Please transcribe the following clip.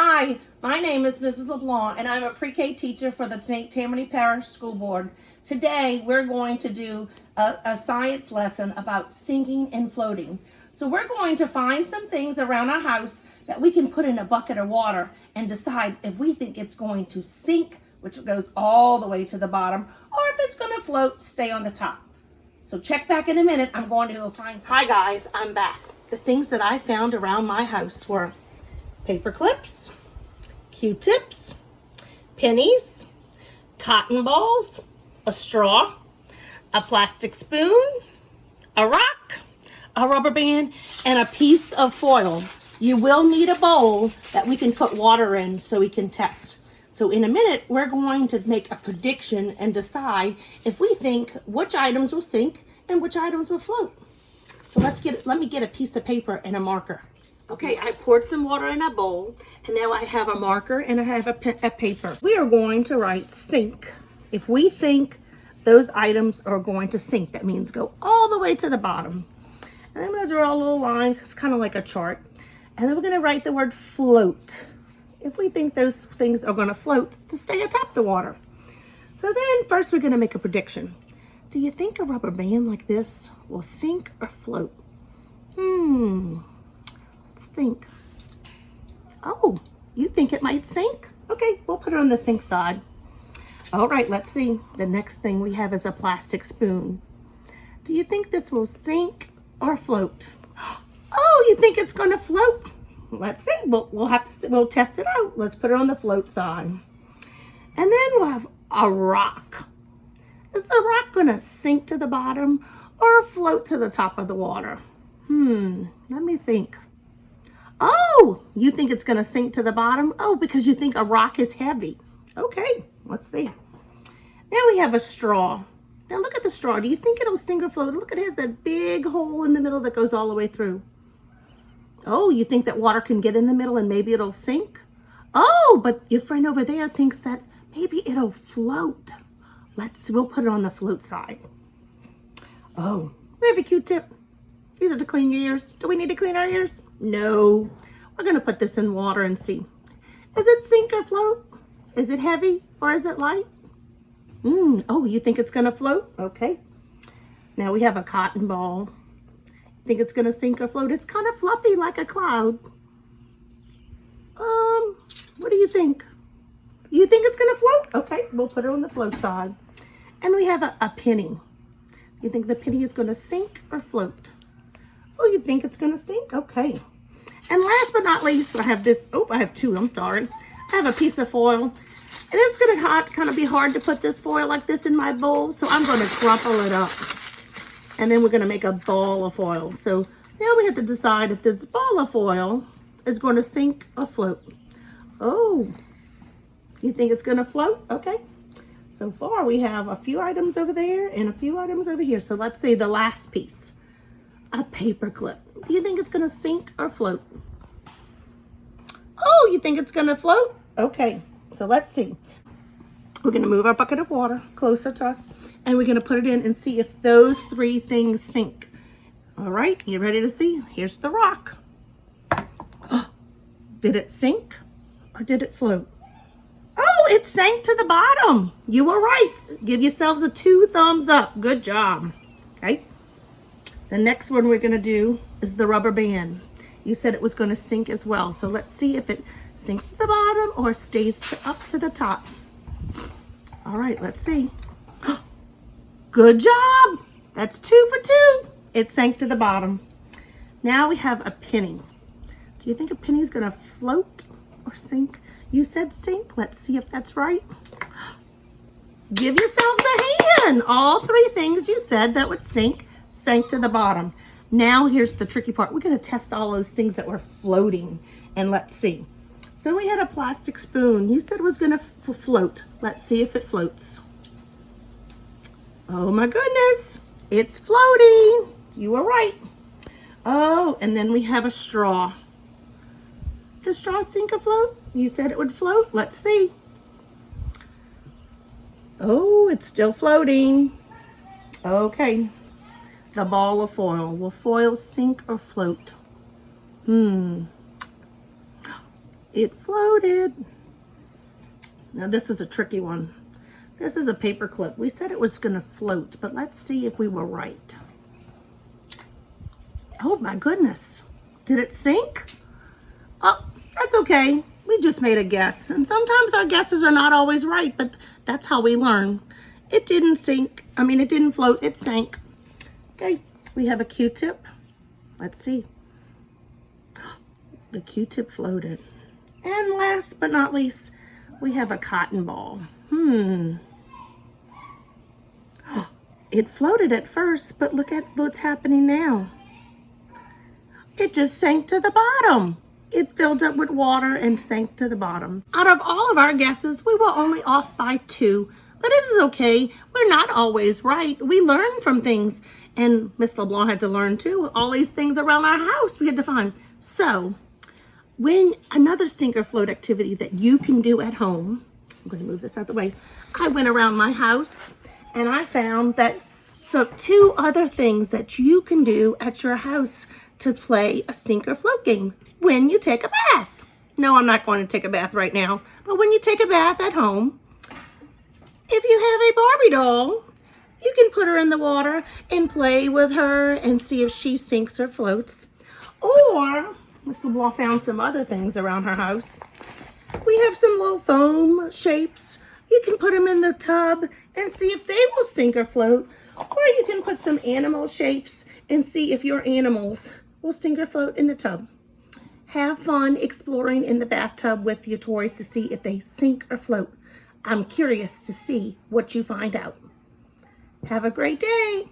Hi, my name is Mrs. LeBlanc, and I'm a pre-K teacher for the St. Tammany Parish School Board. Today, we're going to do a science lesson about sinking and floating. So we're going to find some things around our house that we can put in a bucket of water and decide if we think it's going to sink, which goes all the way to the bottom, or if it's going to float, stay on the top. So check back in a minute. I'm going to go find. Hi guys, I'm back. The things that I found around my house were paper clips, Q-tips, pennies, cotton balls, a straw, a plastic spoon, a rock, a rubber band, and a piece of foil. You will need a bowl that we can put water in so we can test. So in a minute, we're going to make a prediction and decide if we think which items will sink and which items will float. So let me get a piece of paper and a marker. Okay, I poured some water in a bowl, and now I have a marker and I have a paper. We are going to write sink. If we think those items are going to sink, that means go all the way to the bottom. And I'm going to draw a little line, it's kind of like a chart. And then we're going to write the word float. If we think those things are going to float to stay atop the water. So then first we're going to make a prediction. Do you think a rubber band like this will sink or float? Let's think. Oh, you think it might sink? Okay, we'll put it on the sink side. All right, let's see. The next thing we have is a plastic spoon. Do you think this will sink or float? Oh, you think it's going to float? Let's see. We'll test it out. Let's put it on the float side. And then we'll have a rock. Is the rock going to sink to the bottom or float to the top of the water? Let me think. Oh, you think it's going to sink to the bottom? Oh, because you think a rock is heavy. Okay, let's see. Now we have a straw. Now look at the straw. Do you think it'll sink or float? Look, it has that big hole in the middle that goes all the way through. Oh, you think that water can get in the middle and maybe it'll sink? Oh, but your friend over there thinks that maybe it'll float. We'll put it on the float side. Oh, we have a Q-tip. These are to clean your ears. Do we need to clean our ears? No. We're going to put this in water and see. Is it sink or float? Is it heavy or is it light? Oh, you think it's going to float? Okay. Now we have a cotton ball. Think it's going to sink or float? It's kind of fluffy like a cloud. What do you think? You think it's going to float? Okay, we'll put it on the float side. And we have a penny. Do you think the penny is going to sink or float? Oh, you think it's going to sink? Okay. And last but not least, I have this. Oh, I have two. I'm sorry. I have a piece of foil. And it's going to kind of be hard to put this foil like this in my bowl. So I'm going to crumple it up. And then we're going to make a ball of foil. So now we have to decide if this ball of foil is going to sink or float. Oh, you think it's going to float? Okay. So far we have a few items over there and a few items over here. So let's see the last piece. A paper clip. Do you think it's going to sink or float? Oh, you think it's going to float? Okay. So let's see. We're going to move our bucket of water closer to us, and we're going to put it in and see if those three things sink. All right, you ready to see? Here's the rock. Did it sink or did it float? Oh, it sank to the bottom. You were right. Give yourselves a 2 thumbs up. Good job. Okay. The next one we're going to do is the rubber band. You said it was going to sink as well. So let's see if it sinks to the bottom or stays up to the top. All right, let's see. Good job. That's 2 for 2. It sank to the bottom. Now we have a penny. Do you think a penny is going to float or sink? You said sink. Let's see if that's right. Give yourselves a hand. All 3 things you said that would sink, sank to the bottom. Now here's the tricky part. We're going to test all those things that were floating. And let's see. So we had a plastic spoon. You said it was going to float. Let's see if it floats. Oh my goodness. It's floating. You were right. Oh, and then we have a straw. Does straw sink or float? You said it would float. Let's see. Oh, it's still floating. Okay. The ball of foil. Will foil sink or float? It floated. Now this is a tricky one. This is a paper clip. We said it was gonna float, but let's see if we were right. Oh my goodness. Did it sink? Oh, that's okay. We just made a guess. And sometimes our guesses are not always right, but that's how we learn. It didn't sink. I mean, it didn't float, it sank. Okay, we have a Q-tip. Let's see. The Q-tip floated. And last but not least, we have a cotton ball. It floated at first, but look at what's happening now. It just sank to the bottom. It filled up with water and sank to the bottom. Out of all of our guesses, we were only off by 2, but it is okay. We're not always right. We learn from things, and Miss LeBlanc had to learn too. All these things around our house we had to find. So, when another sink or float activity that you can do at home, I'm going to move this out the way. I went around my house and I found that 2 other things that you can do at your house to play a sink or float game when you take a bath. No, I'm not going to take a bath right now, but when you take a bath at home, if you have a Barbie doll, you can put her in the water and play with her and see if she sinks or floats. Or, Miss LeBlanc found some other things around her house. We have some little foam shapes. You can put them in the tub and see if they will sink or float. Or you can put some animal shapes and see if your animals will sink or float in the tub. Have fun exploring in the bathtub with your toys to see if they sink or float. I'm curious to see what you find out. Have a great day.